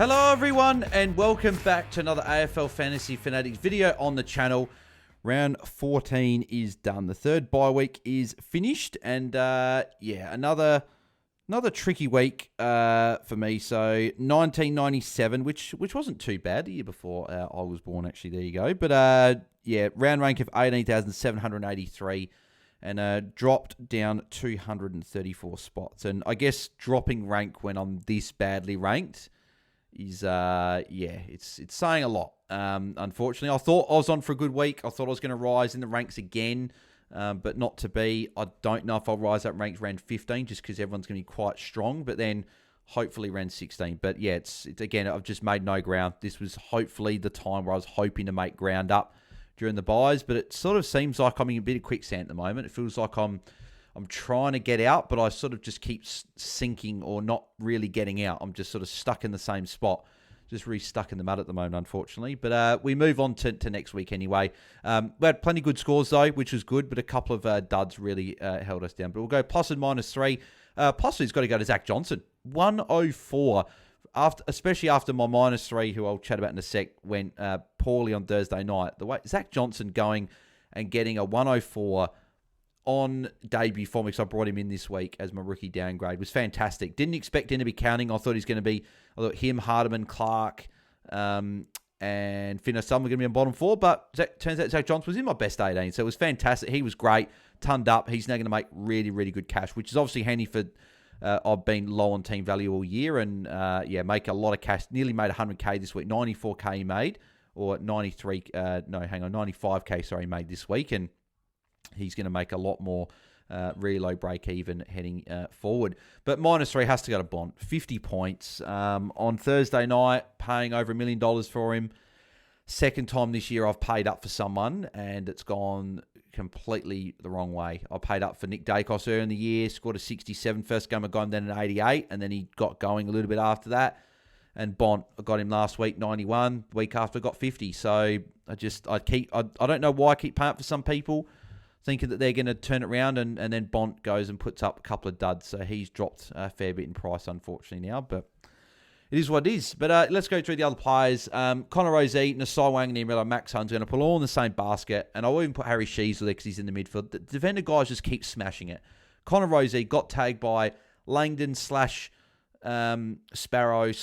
Hello everyone and welcome back to another AFL Fantasy Fanatics video on the channel. Round 14 is done. The third bye week is finished and another tricky week for me. So 1997, which wasn't too bad the year before I was born actually. There you go. But round rank of 18,783 and dropped down 234 spots. And I guess dropping rank when I'm this badly ranked is it's saying a lot. Unfortunately, I thought I was on for a good week. I thought I was going to rise in the ranks again, but not to be. I don't know if I'll rise up ranks round 15 just because everyone's going to be quite strong, but then hopefully round 16. But yeah, it's again, I've just made no ground. This was hopefully the time where I was hoping to make ground up during the buys, but it sort of seems like I'm in a bit of quicksand at the moment. It feels like I'm trying to get out, but I sort of just keep sinking or not really getting out. I'm just sort of stuck in the same spot, just really stuck in the mud at the moment, unfortunately. But we move on to next week anyway. We had plenty of good scores, though, which was good, but a couple of duds really held us down. But we'll go plus and minus 3. Plus has got to go to Zach Johnson. 104, especially after my minus 3, who I'll chat about in a sec, went poorly on Thursday night. The way Zach Johnson going and getting a 104 on debut form, because I brought him in this week as my rookie downgrade, was fantastic. Didn't expect him to be counting. I thought him, Hardiman, Clark, and Finner, some were going to be in bottom 4, but turns out Zach Johnson was in my best 18, so it was fantastic. He was great, tonned up. He's now going to make really, really good cash, which is obviously handy for I've been low on team value all year, and make a lot of cash. Nearly made 100k this week. 94k he made, or 95k, sorry, he made this week, and he's going to make a lot more really low break even heading forward. But minus 3 has to go to Bont. 50 points. On Thursday night, paying over $1 million for him. Second time this year I've paid up for someone, and it's gone completely the wrong way. I paid up for Nick Dacos earlier in the year, scored a 67. First game I got him then an 88, and then he got going a little bit after that. And Bont, I got him last week, 91. The week after I got 50. So I don't know why I keep paying up for some people, thinking that they're going to turn it around, and then Bont goes and puts up a couple of duds. So he's dropped a fair bit in price, unfortunately, now. But it is what it is. But let's go through the other players. Connor Rozee, Nasai Wang, and Max Hunt's going to put all in the same basket. And I'll even put Harry Sheesley there because he's in the midfield. The defender guys just keep smashing it. Connor Rozee got tagged by Langdon / Sparrow /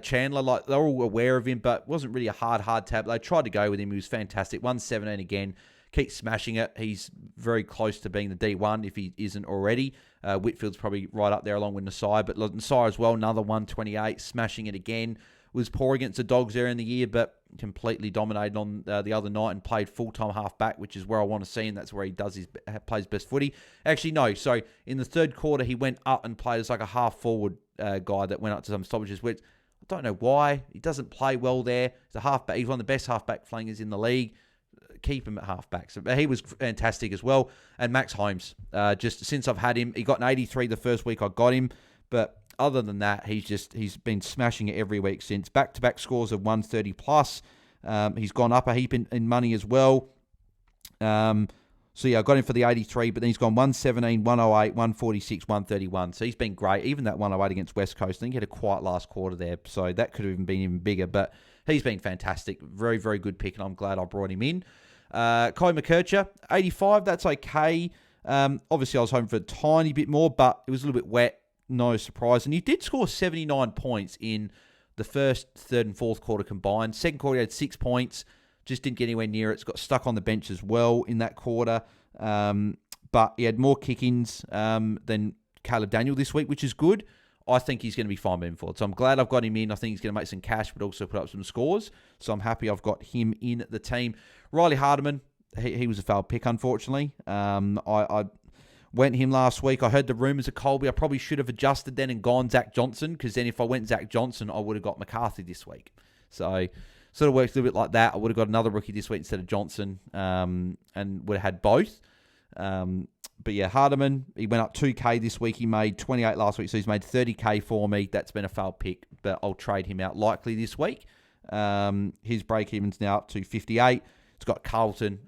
Chandler. Like, they're all aware of him, but wasn't really a hard tap. They tried to go with him. He was fantastic. 117 again. Keeps smashing it. He's very close to being the D1 if he isn't already. Whitfield's probably right up there along with Nasai, but Nasai as well, another 128, smashing it again. Was poor against the Dogs there in the year, but completely dominated on the other night and played full-time half-back, which is where I want to see him. That's where he plays best footy. Actually, no. So in the third quarter, he went up and played as like a half-forward guy that went up to some stoppages, which I don't know why. He doesn't play well there. He's a half-back. He's one of the best half-back flangers in the league. Keep him at half-back. So he was fantastic as well. And Max Holmes, just since I've had him, he got an 83 the first week I got him, but other than that, he's been smashing it every week since. Back-to-back scores of 130 plus. He's gone up a heap in money as well. I got him for the 83, but then he's gone 117, 108, 146, 131. So he's been great. Even that 108 against West Coast, I think he had a quiet last quarter there, so that could have been even bigger. But he's been fantastic. Very, very good pick, and I'm glad I brought him in. Kai McKercher, 85. That's okay. Obviously, I was hoping for a tiny bit more, but it was a little bit wet. No surprise. And he did score 79 points in the first, third, and fourth quarter combined. Second quarter, he had 6 points. Just didn't get anywhere near it. It's got stuck on the bench as well in that quarter. But he had more kick-ins than Caleb Daniel this week, which is good. I think he's going to be fine moving forward. So I'm glad I've got him in. I think he's going to make some cash, but also put up some scores. So I'm happy I've got him in the team. Riley Hardiman, he was a failed pick, unfortunately. I went him last week. I heard the rumours of Colby. I probably should have adjusted then and gone Zach Johnson, because then if I went Zach Johnson, I would have got McCarthy this week. So sort of works a little bit like that. I would have got another rookie this week instead of Johnson, and would have had both. But yeah, Hardiman, he went up 2K this week. He made 28 last week, so he's made 30K for me. That's been a failed pick, but I'll trade him out likely this week. His break-even's now up to 58. It's got Carlton.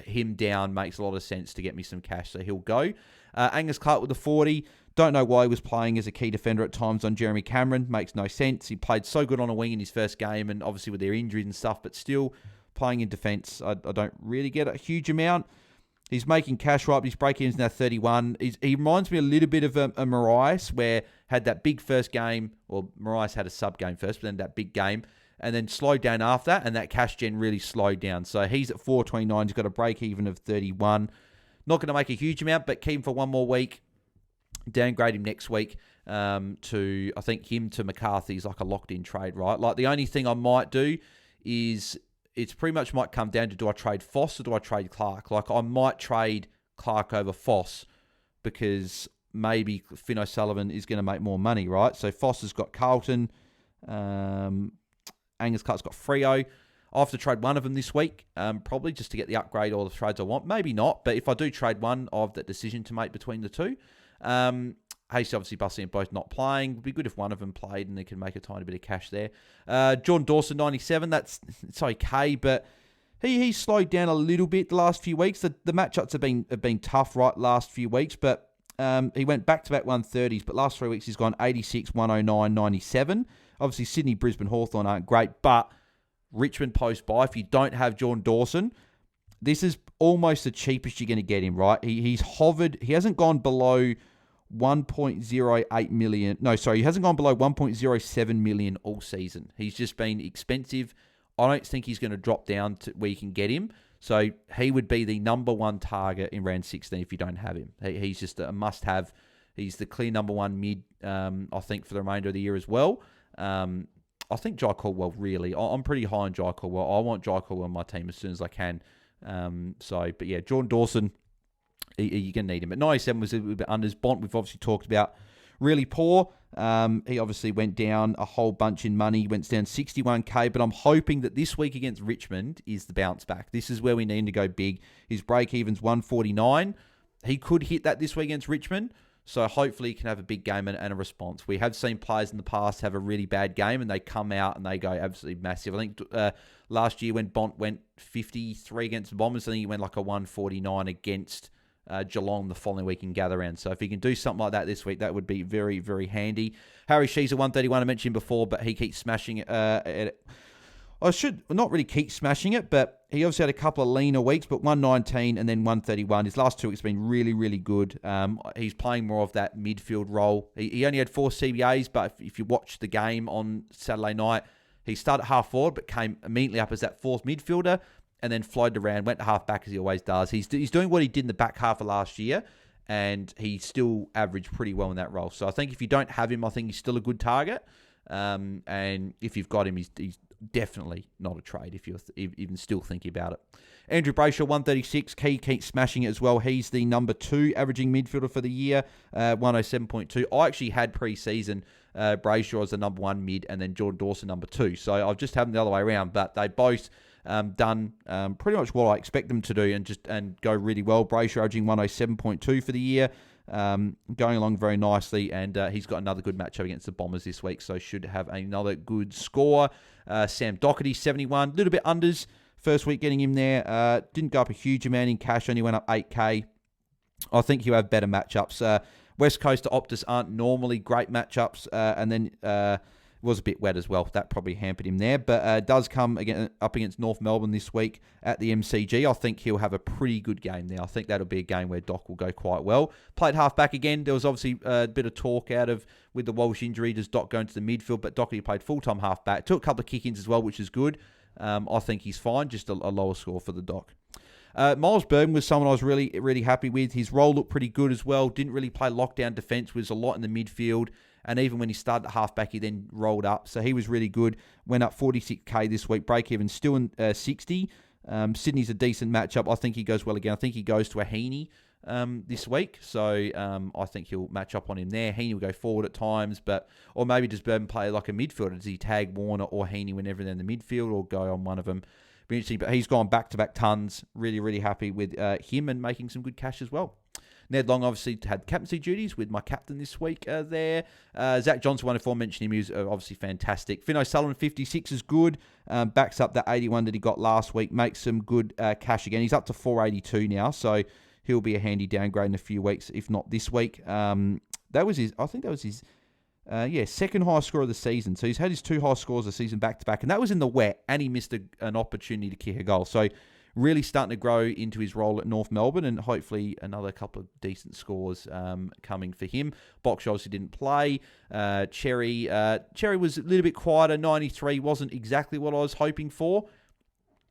Him down makes a lot of sense to get me some cash, so he'll go. Angus Clark with the 40. Don't know why he was playing as a key defender at times on Jeremy Cameron. Makes no sense. He played so good on a wing in his first game, and obviously with their injuries and stuff, but still playing in defence, I don't really get a huge amount. He's making cash right, but his break-even's now 31. He reminds me a little bit of a Marias, where had that big first game, or Marias had a sub-game first, but then that big game, and then slowed down after that, and that cash gen really slowed down. So he's at 429. He's got a break-even of 31. Not going to make a huge amount, but keep him for one more week. Downgrade him next week to, I think, him to McCarthy is like a locked-in trade, right? Like, the only thing I might do is it's pretty much might come down to, do I trade Foss or do I trade Clark? Like, I might trade Clark over Foss because maybe Finn O'Sullivan is going to make more money, right? So Foss has got Carlton. Angus Clark's got Freo. I'll have to trade one of them this week, probably just to get the upgrade or the trades I want. Maybe not, but if I do trade one, I have that decision to make between the two. Hasty, obviously, Bussy and both not playing. It'd be good if one of them played and they can make a tiny bit of cash there. Jordan Dawson, 97. It's okay, but he's slowed down a little bit the last few weeks. The matchups have been tough, right, last few weeks, but he went back-to-back 130s, but last 3 weeks he's gone 86, 109, 97. Obviously, Sydney, Brisbane, Hawthorn aren't great, but Richmond post-bye, if you don't have Jordan Dawson, this is almost the cheapest you're going to get him, right? He's hovered. He hasn't gone below 1.08 million. No, sorry, he hasn't gone below 1.07 million all season. He's just been expensive. I don't think he's going to drop down to where you can get him. So he would be the number one target in round 16 if you don't have him. He's just a must-have. He's the clear number one mid, I think, for the remainder of the year as well. I think Jai Caldwell, really. I'm pretty high on Jai Caldwell. I want Jai Caldwell on my team as soon as I can. But yeah, Jordan Dawson, you're going to need him. At 97 was a little bit unders. Bont, we've obviously talked about, really poor. He obviously went down a whole bunch in money. He went down 61k, but I'm hoping that this week against Richmond is the bounce back. This is where we need to go big. His break-even's 149. He could hit that this week against Richmond, so hopefully he can have a big game and a response. We have seen players in the past have a really bad game and they come out and they go absolutely massive. I think last year when Bont went 53 against the Bombers, I think he went like a 149 against Geelong the following week in gather round. So if he can do something like that this week, that would be very, very handy. Harry Shee's at 131, I mentioned him before, but he keeps smashing it. I should not really keep smashing it, but he obviously had a couple of leaner weeks, but 119 and then 131. His last 2 weeks have been really, really good. He's playing more of that midfield role. He only had 4 CBAs, but if you watch the game on Saturday night, he started half forward, but came immediately up as that fourth midfielder, and then floated around, went to half back as he always does. He's doing what he did in the back half of last year, and he still averaged pretty well in that role. So I think if you don't have him, I think he's still a good target. And if you've got him, he's definitely not a trade if you're even still thinking about it. Andrew Brayshaw, 136. Keeps smashing it as well. He's the number 2 averaging midfielder for the year, 107.2. I actually had pre-season Brayshaw as the number 1 mid and then Jordan Dawson number 2. So I've just had them the other way around, but they both done pretty much what I expect them to do and go really well. Brayshaw averaging 107.2 for the year. Going along very nicely, and he's got another good matchup against the Bombers this week, so should have another good score. Sam Doherty, 71, a little bit unders. First week getting him there. Didn't go up a huge amount in cash, only went up 8k. I think he'll have better matchups. West Coast to Optus aren't normally great matchups, and then it was a bit wet as well. That probably hampered him there, but does come up against North Melbourne this week at the MCG. I think he'll have a pretty good game there. I think that'll be a game where Doc will go quite well. Played half-back again. There was obviously a bit of talk with the Walsh injury. Does Doc go into the midfield? But Doc, he played full-time half-back. Took a couple of kick-ins as well, which is good. I think he's fine. Just a lower score for the Doc. Miles Burton was someone I was really, really happy with. His role looked pretty good as well. Didn't really play lockdown defence. Was a lot in the midfield. And even when he started at halfback, he then rolled up. So he was really good. Went up 46k this week. Break-even still in 60. Sydney's a decent matchup. I think he goes well again. I think he goes to a Heaney this week. So I think he'll match up on him there. Heaney will go forward at times. Or maybe does Burton play like a midfielder? Does he tag Warner or Heaney whenever they're in the midfield or go on one of them? Be interesting. But he's gone back-to-back tons. Really, really happy with him and making some good cash as well. Ned Long obviously had captaincy duties with my captain this week there. Zach Johnson, 104, mentioned him. He was obviously fantastic. Finn O'Sullivan, 56 is good. Backs up that 81 that he got last week. Makes some good cash again. He's up to 482 now, so he'll be a handy downgrade in a few weeks, if not this week. I think that was his second highest score of the season. So he's had his 2 high scores of the season back to back, and that was in the wet, and he missed an opportunity to kick a goal. So really starting to grow into his role at North Melbourne, and hopefully another couple of decent scores coming for him. Box obviously didn't play. Cherry was a little bit quieter. 93 wasn't exactly what I was hoping for.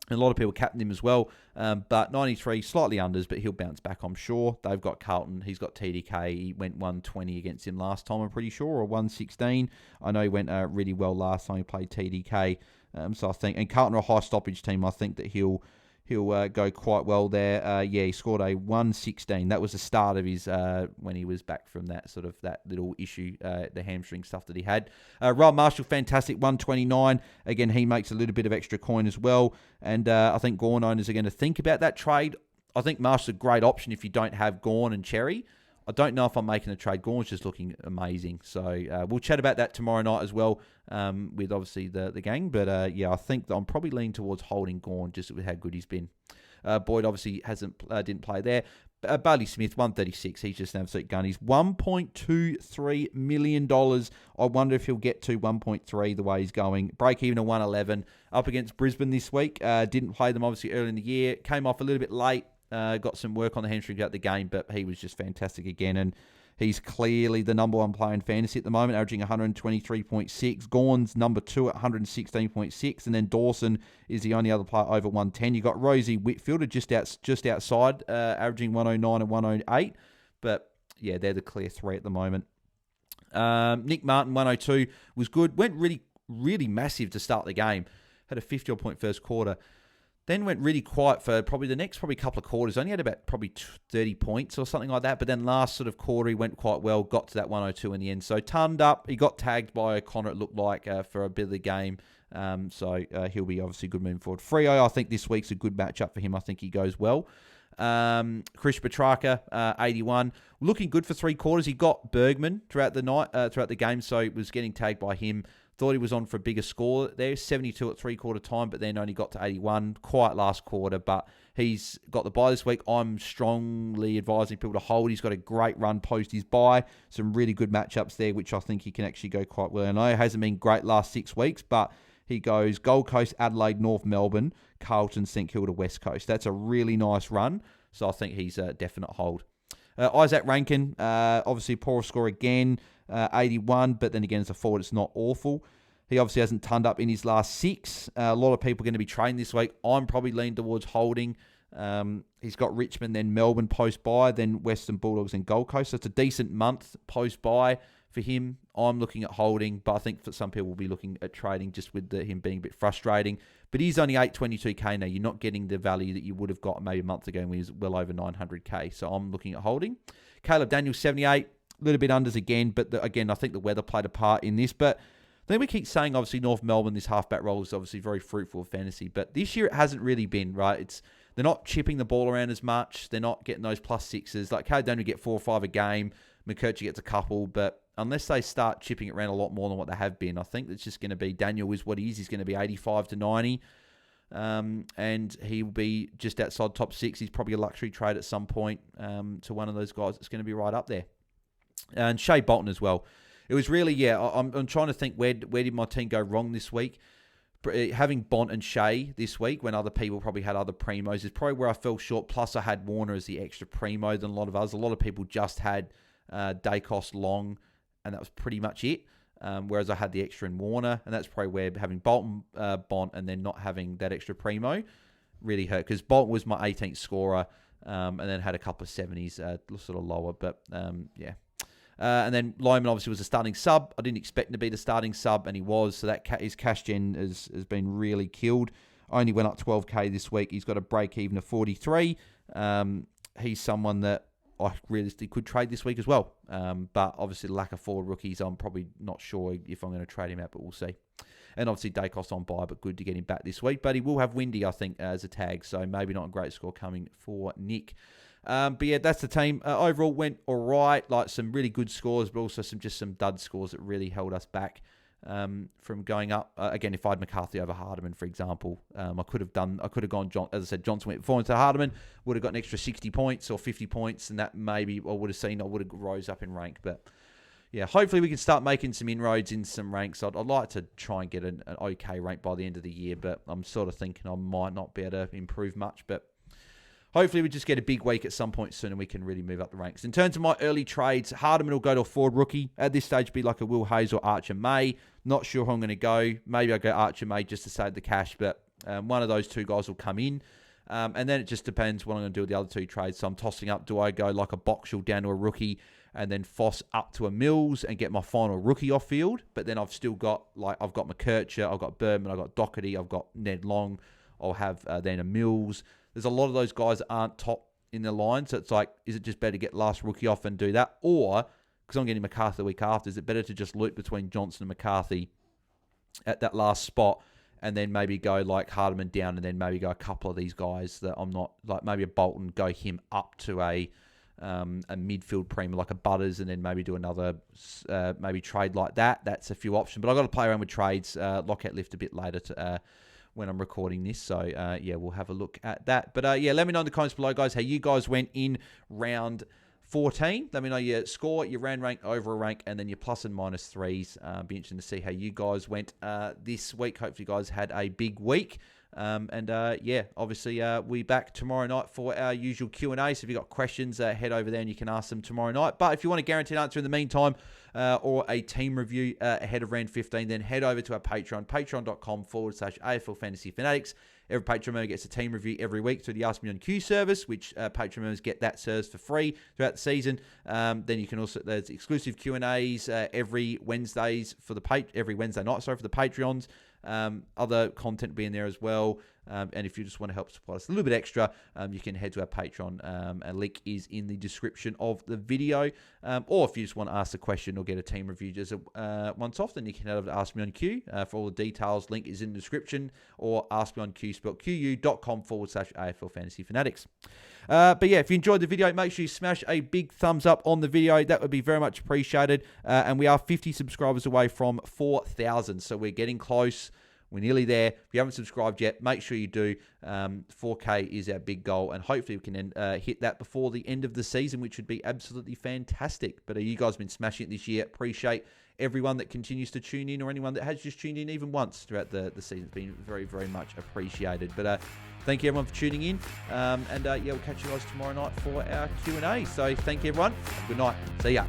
And a lot of people captained him as well. But 93, slightly unders, but he'll bounce back, I'm sure. They've got Carlton. He's got TDK. He went 120 against him last time, I'm pretty sure, or 116. I know he went really well last time he played TDK. So I think, and Carlton are a high stoppage team. I think that he'll go quite well there. He scored a 116. That was the start of his when he was back from that little issue, the hamstring stuff that he had. Rob Marshall, fantastic, 129. Again, he makes a little bit of extra coin as well. And I think Gawn owners are going to think about that trade. I think Marshall's a great option if you don't have Gawn and Cherry. I don't know if I'm making a trade. Gawn's just looking amazing. So we'll chat about that tomorrow night as well with obviously the gang. But I think that I'm probably leaning towards holding Gawn just with how good he's been. Boyd obviously didn't play there. Bailey Smith, 136. He's just an absolute gun. He's $1.23 million. I wonder if he'll get to 1.3 the way he's going. Break even at 111. Up against Brisbane this week. Didn't play them obviously early in the year. Came off a little bit late. Got some work on the hamstring throughout the game, but he was just fantastic again. And he's clearly the number 1 player in fantasy at the moment, averaging 123.6. Gawn's number 2 at 116.6. And then Dawson is the only other player over 110. You got Rosie Whitfield just outside, averaging 109 and 108. But yeah, they're the clear 3 at the moment. Nick Martin, 102, was good. Went really, really massive to start the game. Had a 50-odd point first quarter. Then went really quiet for probably the next couple of quarters. Only had about probably 30 points or something like that. But then last sort of quarter, he went quite well. Got to that 102 in the end. So turned up. He got tagged by O'Connor, it looked like, for a bit of the game. So he'll be obviously good moving forward. Freo, I think this week's a good matchup for him. I think he goes well. Chris Petrarca, 81. Looking good for 3 quarters. He got Bergman throughout the game. So it was getting tagged by him. Thought he was on for a bigger score there, 72 at 3-quarter time, but then only got to 81. Quiet last quarter, but he's got the bye this week. I'm strongly advising people to hold. He's got a great run post his bye. Some really good matchups there, which I think he can actually go quite well. I know it hasn't been great last 6 weeks, but he goes Gold Coast, Adelaide, North Melbourne, Carlton, St Kilda, West Coast. That's a really nice run, so I think he's a definite hold. Isaac Rankin, obviously poor score again, 81, but then again, as a forward, it's not awful. He obviously hasn't turned up in his last 6. A lot of people are going to be trading this week. I'm probably leaning towards holding. He's got Richmond, then Melbourne post-bye, then Western Bulldogs and Gold Coast. So it's a decent month post-bye for him. I'm looking at holding, but I think for some people will be looking at trading just with him being a bit frustrating. But he's only 822k now. You're not getting the value that you would have got maybe a month ago when he was well over 900k. So I'm looking at holding. Caleb Daniels, 78. A little bit unders again, but again, I think the weather played a part in this. But then we keep saying, obviously, North Melbourne, this halfback role is obviously very fruitful of fantasy. But this year, it hasn't really been, right? They're not chipping the ball around as much. They're not getting those +6s. Like, Caleb Daniels get 4 or 5 a game. McKerchie gets a couple. But unless they start chipping it around a lot more than what they have been, I think it's just going to be Daniel is what he is. He's going to be 85 to 90. And he will be just outside top 6. He's probably a luxury trade at some point to one of those guys that's going to be right up there. And Shea Bolton as well. It was really, I'm trying to think where did my team go wrong this week. Having Bont and Shea this week when other people probably had other primos is probably where I fell short. Plus, I had Warner as the extra primo than a lot of others. A lot of people just had Dacos, Long, and that was pretty much it. Whereas I had the extra in Warner, and that's probably where having Bolton, Bont, and then not having that extra primo really hurt. Because Bolton was my 18th scorer, and then had a couple of 70s, sort of lower. But, yeah. And then Lyman obviously was a starting sub. I didn't expect him to be the starting sub, and he was. So that his cash gen has been really killed. Only went up 12k this week. He's got a break even of 43. He's someone that I realistically could trade this week as well. But obviously, the lack of forward rookies, I'm probably not sure if I'm going to trade him out, but we'll see. And obviously, Dacos on bye, but good to get him back this week. But he will have Windy, I think, as a tag. So maybe not a great score coming for Nick. But yeah, that's the team. Overall went all right, like some really good scores, but also some dud scores that really held us back from going up. Again, if I had McCarthy over Hardiman, for example, I could have gone, as I said, Johnson went forward to Hardiman, would have got an extra 60 points or 50 points, and that maybe I would have rose up in rank. But yeah, hopefully we can start making some inroads in some ranks. I'd like to try and get an okay rank by the end of the year, but I'm sort of thinking I might not be able to improve much, but hopefully we just get a big week at some point soon and we can really move up the ranks. In terms of my early trades, Hardiman will go to a forward rookie. At this stage, be like a Will Hayes or Archer May. Not sure who I'm going to go. Maybe I'll go Archer May just to save the cash, but one of those two guys will come in. And then it just depends what I'm going to do with the other two trades. So I'm tossing up, do I go like a Boxall down to a rookie and then Foss up to a Mills and get my final rookie off field? But then I've still got, I've got McKercher, I've got Birdman, I've got Doherty, I've got Ned Long. I'll have then a Mills. There's a lot of those guys that aren't top in the line. So it's like, is it just better to get last rookie off and do that? Or, because I'm getting McCarthy the week after, is it better to just loop between Johnson and McCarthy at that last spot and then maybe go like Hardiman down and then maybe go a couple of these guys that I'm not, like maybe a Bolton, go him up to a midfield premium like a Butters and then maybe do another maybe trade like that. That's a few options. But I've got to play around with trades. Lockout lift a bit later to... when I'm recording this. So, yeah, we'll have a look at that. But, yeah, let me know in the comments below, guys, how you guys went in round 14. Let me know your score, your round rank, over a rank, and then your plus and minus threes. Be interesting to see how you guys went this week. Hopefully you guys had a big week. Yeah, obviously we'll be back tomorrow night for our usual Q&A. So if you've got questions, head over there and you can ask them tomorrow night. But if you want a guaranteed answer in the meantime or a team review ahead of round 15, then head over to our Patreon, patreon.com/AFL Fantasy Fanatics. Every Patreon member gets a team review every week through the Ask Me on Q service, which Patreon members get that service for free throughout the season. Then you can also, there's exclusive Q&As every Wednesdays for every Wednesday night, for the Patreons. Other content being there as well. And if you just want to help support us a little bit extra, you can head to our Patreon. A link is in the description of the video. Or if you just want to ask a question or get a team review just once off, then you can head over to Ask Me on Q. For all the details, link is in the description, or Ask Me on Q, spelled qu.com/AFL Fantasy Fanatics. But yeah, if you enjoyed the video, make sure you smash a big thumbs up on the video. That would be very much appreciated. And we are 50 subscribers away from 4,000. So we're getting close. We're nearly there. If you haven't subscribed yet, make sure you do. 4K is our big goal, and hopefully we can hit that before the end of the season, which would be absolutely fantastic. But you guys have been smashing it this year. Appreciate everyone that continues to tune in, or anyone that has just tuned in even once throughout the season. It's been very, very much appreciated. But thank you, everyone, for tuning in. Yeah, we'll catch you guys tomorrow night for our Q&A. So thank you, everyone. Have a good night. See ya.